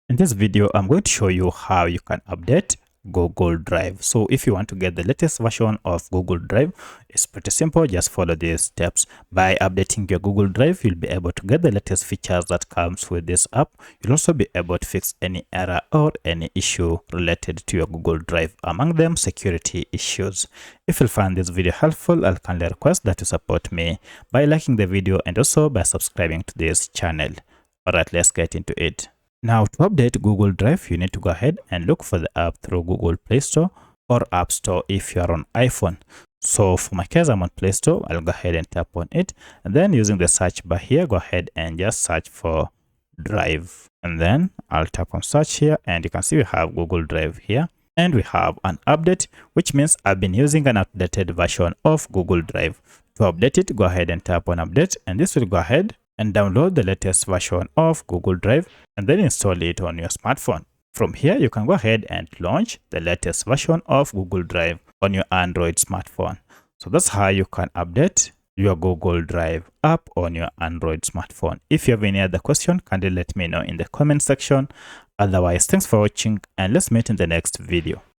In this video, I'm going to show you how you can update Google Drive. So if you want to get the latest version of Google Drive, it's pretty simple. Just follow these steps. By updating your Google Drive, you'll be able to get the latest features that comes with this app. You'll also be able to fix any error or any issue related to your Google Drive, among them security issues. If you find this video helpful, I'll kindly request that you support me by liking the video and also by subscribing to this channel. Alright, let's get into it. Now, to update Google Drive, you need to go ahead and look for the app through Google Play Store or App Store if you are on iPhone. So for my case, I'm on Play Store. I'll go ahead and tap on it. And then using the search bar here, go ahead and just search for Drive. And then I'll tap on search here, and you can see we have Google Drive here. And we have an update, which means I've been using an updated version of Google Drive. To update it, go ahead and tap on update, and this will go ahead and download the latest version of Google Drive and then install it on your smartphone. From here, you can go ahead and launch the latest version of Google Drive on your Android smartphone. So that's how you can update your Google Drive app on your Android smartphone. If you have any other question, kindly let me know in the comment section. Otherwise, thanks for watching, and let's meet in the next video.